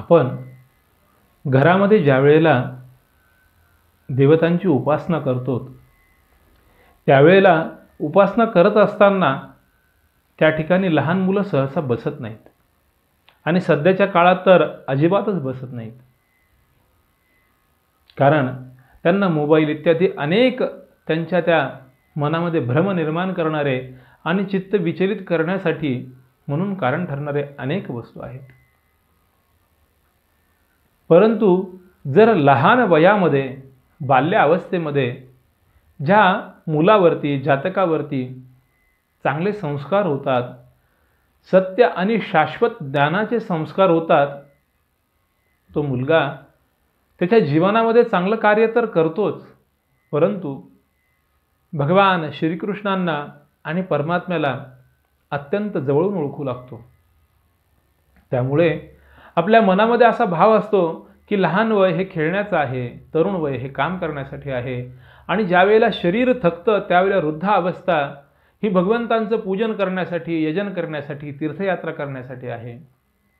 आपण घरामध्ये ज्या वेळेला देवतांची उपासना करतो त्यावेळेला उपासना करत असताना त्या ठिकाणी लहान मुलं सहसा बसत नाहीत आणि सध्याच्या काळात तर अजिबातच बसत नाहीत. कारण त्यांना मोबाईल इत्यादी अनेक त्यांच्या त्या मनामध्ये भ्रम निर्माण करणारे आणि चित्त विचलित करण्यासाठी म्हणून कारण ठरणारे अनेक वस्तू आहेत. परंतु जर लहान वयामध्ये बाल्य अवस्थेमध्ये ज्या मुलावरती जातकावरती चांगले संस्कार होतात, सत्य आणि शाश्वत ज्ञानाचे संस्कार होतात, तो मुलगा त्याच्या जीवनामध्ये चांगलं कार्य तर करतोच, परंतु भगवान श्रीकृष्णांना आणि परमात्म्याला अत्यंत जवळून ओळखू लागतो. त्यामुळे आपल्या मनामध्ये असा भाव असतो की लहान वय हे खेळण्याचं आहे, तरुण वय हे काम करण्यासाठी आहे आणि ज्या वेळेला शरीर थकतं त्यावेळेला वृद्धावस्था ही भगवंतांचं पूजन करण्यासाठी, यजन करण्यासाठी, तीर्थयात्रा करण्यासाठी आहे.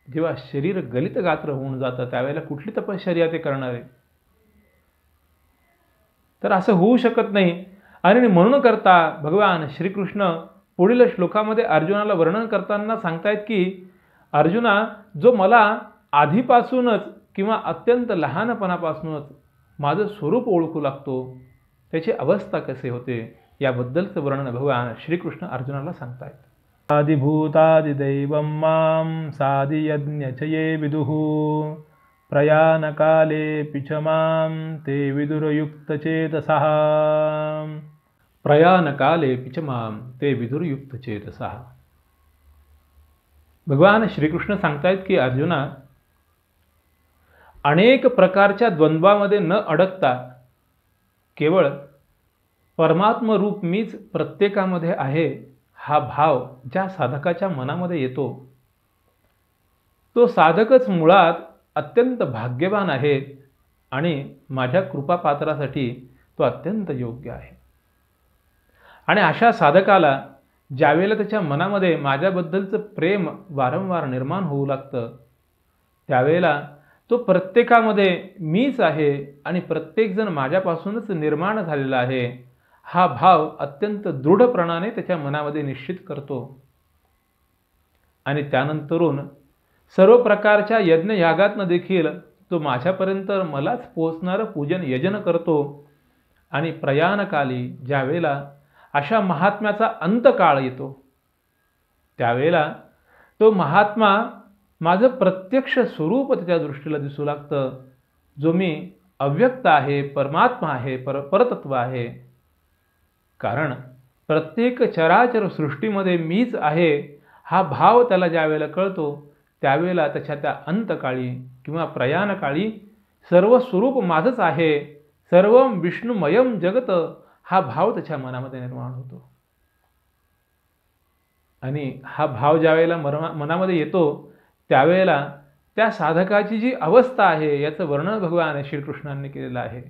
जेव्हा शरीर गलित गात्र होऊन जातं त्यावेळेला कुठली तपश्चर्या ते करणार आहे? तर असं होऊ शकत नाही. आणि म्हणून करता भगवान श्रीकृष्ण पुढील श्लोकामध्ये अर्जुनाला वर्णन करताना सांगतायत की अर्जुना, जो मला आधीपासूनच किंवा अत्यंत लहानपणापासूनच माझं स्वरूप ओळखू लागतो त्याची अवस्था कसे होते याबद्दलचं वर्णन भगवान श्रीकृष्ण अर्जुनाला सांगतायत. आदिभूतादिदैवं मां सादियज्ञचये विदुः प्रयाणकालेऽपि च मां ते विदुर्युक्तचेतसः. प्रयाणकालेऽपि च मां ते विदुर्युक्तचेतसः. भगवान श्रीकृष्ण सांगतायत की अर्जुना, अनेक प्रकारच्या द्वंद्वामध्ये न अडकता केवळ परमात्म रूप मीच प्रत्येकामध्ये आहे हा भाव ज्या साधकाच्या मनामध्ये येतो तो साधकच मुळात अत्यंत भाग्यवान आहे आणि माझ्या कृपापात्रासाठी तो अत्यंत योग्य आहे. आणि अशा साधकाला ज्यावेळेला त्याच्या मनामध्ये माझ्याबद्दलचं प्रेम वारंवार निर्माण होऊ लागतं त्यावेळेला तो प्रत्येकामध्ये मीच आहे आणि प्रत्येकजण माझ्यापासूनच निर्माण झालेला आहे हा भाव अत्यंत दृढपणाने त्याच्या मनामध्ये निश्चित करतो. आणि त्यानंतरून सर्व प्रकारच्या यज्ञयागातनं देखील तो माझ्यापर्यंत मलाच पोचणारं पूजन यजन करतो. आणि प्रयाणकाली ज्यावेळेला अशा महात्म्याचा अंतकाळ येतो त्यावेळेला तो महात्मा माझं प्रत्यक्ष स्वरूप त्याच्या दृष्टीला दिसू लागतं, जो मी अव्यक्त आहे, परमात्मा आहे, परतत्व आहे. कारण प्रत्येक चराचर सृष्टीमध्ये मीच आहे हा भाव त्याला ज्यावेळेला कळतो त्यावेळेला त्याच्या त्या अंतकाळी किंवा प्रयाणकाळी सर्व स्वरूप माझंच आहे, सर्व विष्णुमयम जगत हा भाव त्याच्या मनामध्ये निर्माण होतो. आणि हा भाव ज्यावेळेला मनामध्ये येतो त्यावेळेला त्या साधकाची जी अवस्था आहे याचं वर्णन भगवान श्रीकृष्णांनी केलेलं आहे.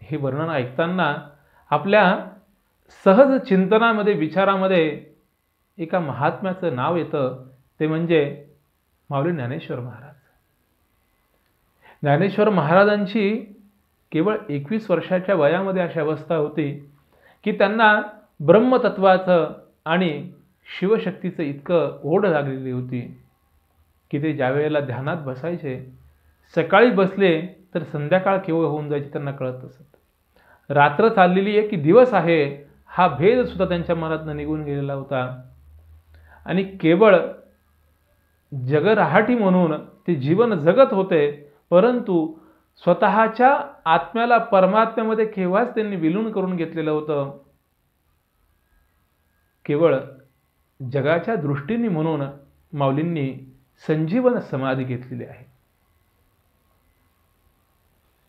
हे वर्णन ऐकताना आपल्या सहज चिंतनामध्ये विचारामध्ये एका महात्म्याचं नाव येतं, ते म्हणजे माऊली ज्ञानेश्वर महाराज. ज्ञानेश्वर महाराजांची केवळ 21 वर्षाच्या वयामध्ये अशी अवस्था होती की त्यांना ब्रह्मतत्वाचं आणि शिवशक्तीचं इतकं ओढ लागलेली होती की ते ज्या वेळेला ध्यानात बसायचे सकाळी बसले तर संध्याकाळ केव्हा होऊन जायची त्यांना कळत नसत. रात्र चाललेली आहे की दिवस आहे हा भेद सुद्धा त्यांच्या मनातून निघून गेलेला होता. आणि केवळ जगराहाटी म्हणून ते जीवन जगत होते, परंतु स्वतःच्या आत्म्याला परमात्म्यामध्ये केव्हाच त्यांनी विलीन करून घेतलेलं होतं. केवळ जगाच्या दृष्टीने म्हणून माऊलींनी संजीवन समाधी घेतलेली आहे.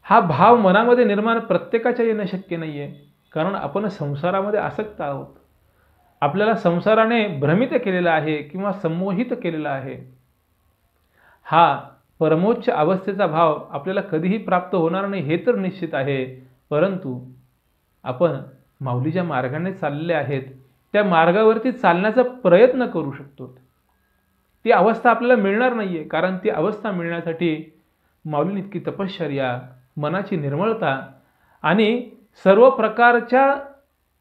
हा भाव मनामध्ये निर्माण प्रत्येकाच्या येणं शक्य नाहीये, कारण आपण संसारामध्ये आसक्त आहोत. आपल्याला संसाराने भ्रमित केलेला आहे किंवा संमोहित केलेला आहे. हा परमोच्च अवस्थेचा भाव आपल्याला कधीही प्राप्त होणार नाही हे तर निश्चित आहे, परंतु आपण माऊलीच्या मार्गाने चाललेले आहेत त्या मार्गावरती चालण्याचा प्रयत्न करू शकतो. ती अवस्था आपल्याला मिळणार नाही आहे, कारण ती अवस्था मिळण्यासाठी माऊलींनी इतकी तपश्चर्या, मनाची निर्मळता आणि सर्व प्रकारच्या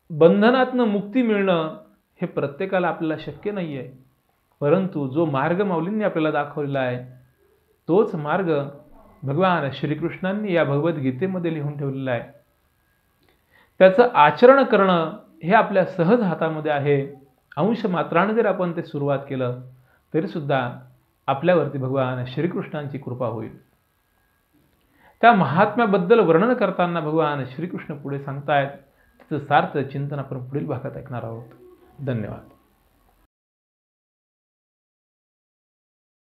बंधनातनं मुक्ती मिळणं हे प्रत्येकाला आपल्याला शक्य नाही आहे. परंतु जो मार्ग माऊलींनी आपल्याला दाखवलेला आहे, तोच मार्ग भगवान श्रीकृष्णांनी या भगवद्गीतेमध्ये लिहून ठेवलेला आहे. त्याचं आचरण करणं हे आपल्या सहज हातामध्ये आहे. अंश मात्राने जर आपण ते सुरुवात केलं तरीसुद्धा आपल्यावरती भगवान श्रीकृष्णांची कृपा होईल. त्या महात्म्याबद्दल वर्णन करताना भगवान श्रीकृष्ण पुढे सांगतायत, तिचं सार्थ चिंतन आपण पुढील भागात ऐकणार आहोत. धन्यवाद.